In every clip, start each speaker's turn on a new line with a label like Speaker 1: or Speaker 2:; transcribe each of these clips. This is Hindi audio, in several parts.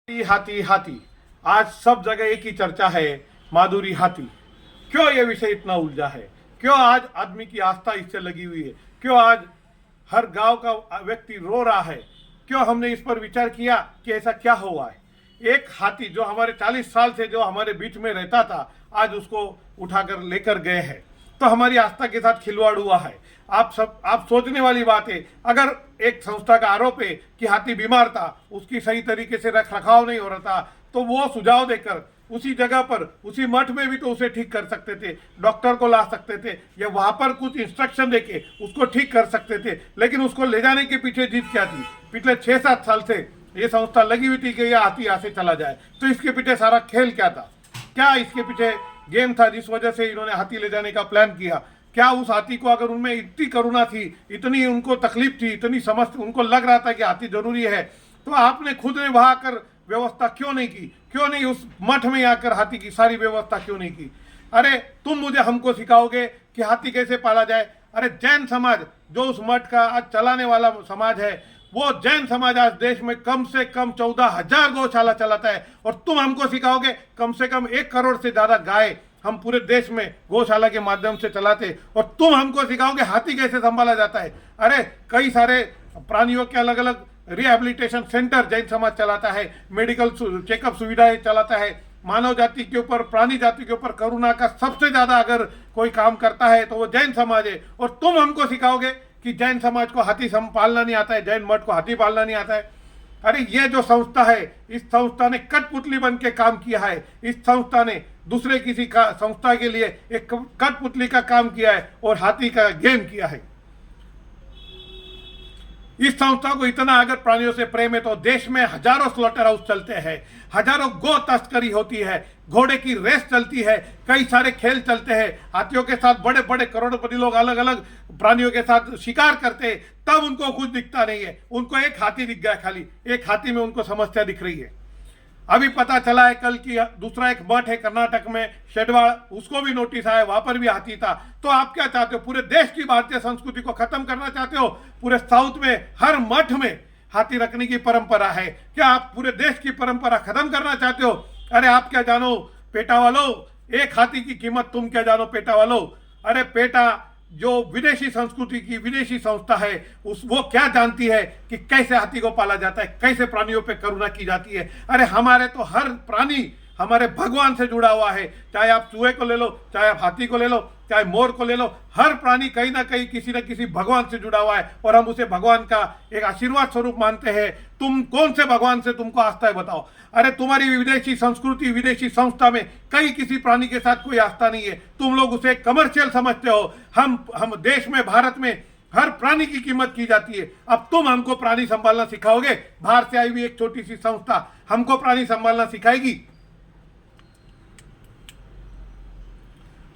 Speaker 1: हाथी हाथी। आज सब जगह एक ही चर्चा है, माधुरी हाथी। क्यों ये विषय इतना उलझा है? क्यों आज आदमी की आस्था इससे लगी हुई है? क्यों आज हर गांव का व्यक्ति रो रहा है? क्यों हमने इस पर विचार किया कि ऐसा क्या हुआ है? एक हाथी जो हमारे 40 साल से जो हमारे बीच में रहता था, आज उसको उठाकर लेकर गए हैं, तो हमारी आस्था के साथ खिलवाड़ हुआ है। आप सोचने वाली बात है। अगर एक संस्था का आरोप है कि हाथी बीमार था, उसकी सही तरीके से रख रखाव नहीं हो रहा था, तो वो सुझाव देकर उसी जगह पर, उसी मठ में भी तो उसे ठीक कर सकते थे, डॉक्टर को ला सकते थे, या वहां पर कुछ इंस्ट्रक्शन देके उसको ठीक कर सकते थे। लेकिन उसको ले जाने के पीछे जीत क्या थी? पिछले 6-7 साल से ये संस्था लगी हुई थी कि यह हाथी यहाँ से चला जाए। तो इसके पीछे सारा खेल क्या था? क्या इसके पीछे गेम था जिस वजह से इन्होंने हाथी ले जाने का प्लान किया? क्या उस हाथी को, अगर उनमें इतनी करुणा थी, इतनी उनको तकलीफ थी, इतनी समझ, उनको लग रहा था कि हाथी जरूरी है, तो आपने खुद ने वहां आकर व्यवस्था क्यों नहीं की? क्यों नहीं उस मठ में आकर हाथी की सारी व्यवस्था क्यों नहीं की? अरे तुम मुझे, हमको सिखाओगे कि हाथी कैसे पाला जाए? अरे जैन समाज जो उस मठ का आज चलाने वाला समाज है, वो जैन समाज आज देश में कम से कम 14,000 गौशाला चलाता है, और तुम हमको सिखाओगे कम से कम 1 करोड़ से ज्यादा गाय हम पूरे देश में गौशाला के माध्यम से चलाते, और तुम हमको सिखाओगे हाथी कैसे संभाला जाता है? अरे कई सारे प्राणियों के अलग अलग रिहेबिलिटेशन सेंटर जैन समाज चलाता है, मेडिकल चेकअप सुविधाएं चलाता है। मानव जाति के ऊपर, प्राणी जाति के ऊपर करुणा का सबसे ज्यादा अगर कोई काम करता है तो वो जैन समाज है, और तुम हमको सिखाओगे कि जैन समाज को हाथी पालना नहीं आता है, जैन मठ को हाथी पालना नहीं आता है। अरे ये जो संस्था है, इस संस्था ने कठपुतली बन के काम किया है। इस संस्था ने दूसरे किसी का संस्था के लिए एक कठपुतली का काम किया है और हाथी का गेम किया है। इस संस्था को इतना अगर प्राणियों से प्रेम है तो देश में हजारों स्लॉटर हाउस चलते हैं, हजारों गो तस्करी होती है, घोड़े की रेस चलती है, कई सारे खेल चलते हैं, हाथियों के साथ बड़े बड़े करोड़पति लोग अलग अलग प्राणियों के साथ शिकार करते हैं, तब उनको कुछ दिखता नहीं है। उनको एक हाथी दिख गया, खाली एक हाथी में उनको समस्या दिख रही है। अभी पता चला है कल की दूसरा एक मठ है कर्नाटक में, शेडवाड़, उसको भी नोटिस आया, वहां पर भी हाथी था। तो आप क्या चाहते हो? पूरे देश की भारतीय संस्कृति को खत्म करना चाहते हो? पूरे साउथ में हर मठ में हाथी रखने की परंपरा है। क्या आप पूरे देश की परंपरा खत्म करना चाहते हो? अरे आप क्या जानो पेटा वालों, एक हाथी की कीमत तुम क्या जानो पेटा वालों? अरे पेटा जो विदेशी संस्कृति की विदेशी संस्था है, वो क्या जानती है कि कैसे हाथी को पाला जाता है, कैसे प्राणियों पे करुणा की जाती है? अरे हमारे तो हर प्राणी हमारे भगवान से जुड़ा हुआ है। चाहे आप चूहे को ले लो, चाहे आप हाथी को ले लो, चाहे मोर को ले लो, हर प्राणी कहीं ना कहीं किसी न किसी भगवान से जुड़ा हुआ है, और हम उसे भगवान का एक आशीर्वाद स्वरूप मानते हैं। तुम कौन से भगवान से तुमको आस्था है बताओ? अरे तुम्हारी विदेशी संस्कृति, विदेशी संस्था में कहीं किसी प्राणी के साथ कोई आस्था नहीं है। तुम लोग उसे कमर्शियल समझते हो। हम देश में, भारत में हर प्राणी की कीमत की जाती है। अब तुम हमको प्राणी संभालना सिखाओगे? बाहर से आई हुई एक छोटी सी संस्था हमको प्राणी संभालना सिखाएगी?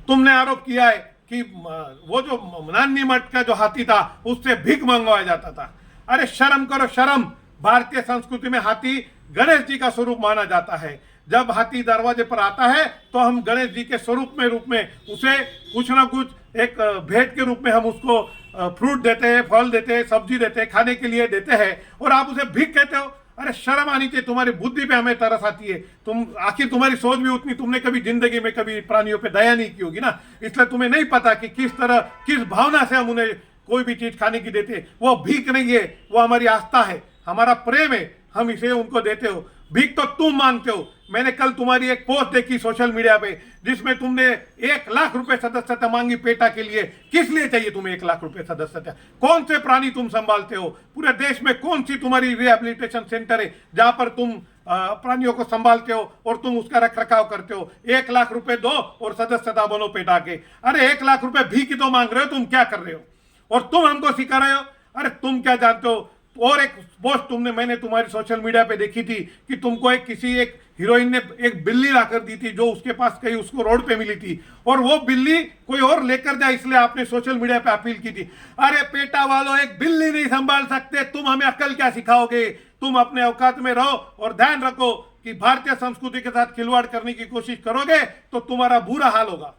Speaker 1: तुमने आरोप किया है कि वो जो नानी मठ का जो हाथी था उससे भीख मंगवाया जाता था। अरे शर्म करो, शर्म। भारतीय संस्कृति में हाथी गणेश जी का स्वरूप माना जाता है। जब हाथी दरवाजे पर आता है तो हम गणेश जी के स्वरूप में उसे कुछ ना कुछ एक भेंट के रूप में हम उसको फ्रूट देते हैं, फल देते हैं, सब्जी देते हैं, खाने के लिए देते हैं, और आप उसे भीख कहते हो? अरे शर्म आनी चाहिए। तुम्हारी बुद्धि पे हमें तरस आती है। तुम आखिर तुम्हारी सोच भी उतनी, तुमने कभी जिंदगी में कभी प्राणियों पे दया नहीं की होगी ना, इसलिए तुम्हें नहीं पता कि किस तरह, किस भावना से हम उन्हें कोई भी चीज खाने की देते हैं। वो भीख नहीं है, वो हमारी आस्था है, हमारा प्रेम है, हम इसे उनको देते हो। भीख तो तुम मांगते हो। मैंने कल तुम्हारी एक पोस्ट देखी सोशल मीडिया पे, जिसमें तुमने 1 लाख रुपए सदस्यता मांगी पेटा के लिए। किस लिए चाहिए तुम्हें 1 लाख रुपए सदस्यता? कौन से प्राणी तुम संभालते हो? पूरे देश में कौन सी तुम्हारी रिहेबिलिटेशन सेंटर है जहां पर तुम प्राणियों को संभालते हो और तुम उसका रख रखाव करते हो? 1 लाख रुपए दो और सदस्यता बनो पेटा के। अरे 1 लाख रुपए भीख ही तो मांग रहे हो, तुम क्या कर रहे हो? और तुम हमको सिखा रहे हो? अरे तुम क्या जानते हो? और एक पोस्ट मैंने तुम्हारी सोशल मीडिया पे देखी थी कि तुमको एक हीरोइन ने एक बिल्ली लाकर दी थी, जो उसके पास कहीं उसको रोड पे मिली थी, और वो बिल्ली कोई और लेकर जाए इसलिए आपने सोशल मीडिया पे अपील की थी। अरे पेटा वालों, एक बिल्ली नहीं संभाल सकते, तुम हमें अकल क्या सिखाओगे? तुम अपने औकात में रहो और ध्यान रखो कि भारतीय संस्कृति के साथ खिलवाड़ करने की कोशिश करोगे तो तुम्हारा बुरा हाल होगा।